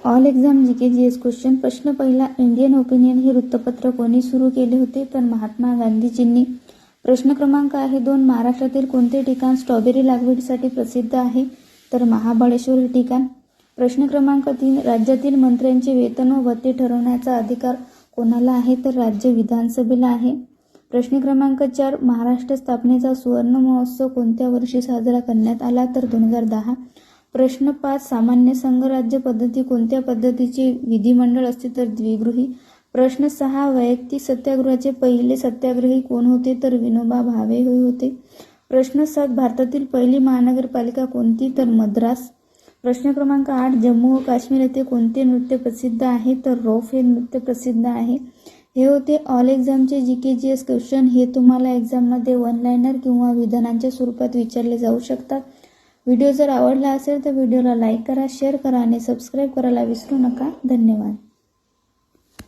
All exam GK question. प्रश्न पहिला, Indian opinion हे वृत्तपत्र कोणी सुरू केले होते? तर महात्मा गांधीजींनी. प्रश्न क्रमांक आहे 2, महाराष्ट्रातील कोणते ठिकाण स्ट्रॉबेरी लागवडीसाठी प्रसिद्ध आहे? तर महाबळेश्वर हे ठिकाण. प्रश्न क्रमांक 3, राज्यातील मंत्र्यांचे वेतन व भत्ते ठरवण्याचा अधिकार कोणाला आहे? तर राज्य विधानसभेला आहे. प्रश्न क्रमांक 4, महाराष्ट्र स्थापनेचा सुवर्ण महोत्सव कोणत्या वर्षी साजरा करण्यात आला? तर 2010. प्रश्न 5, सामान्य संघराज्य पद्धती कोणत्या पद्धतीचे विधिमंडळ असते? तर द्विगृही. प्रश्न 6, वैयक्तिक सत्याग्रहाचे पहिले सत्याग्रही कोण होते? तर विनोबा भावे होते. प्रश्न 7, भारतातील पहिली महानगरपालिका कोणती? तर मद्रास. प्रश्न क्रमांक 8, जम्मू व काश्मीर येथे कोणते नृत्य प्रसिद्ध आहे? तर रौफ हे नृत्य प्रसिद्ध आहे. हे होते ऑल एक्झामचे GK क्वेश्चन. हे तुम्हाला एक्झाममध्ये वन लाइनर किंवा विधानांच्या स्वरूपात विचारले जाऊ शकतात. व्हिडिओ जर आवडला असेल तर व्हिडिओला लाईक करा, शेअर करा आणि सबस्क्राईब करायला विसरू नका. धन्यवाद.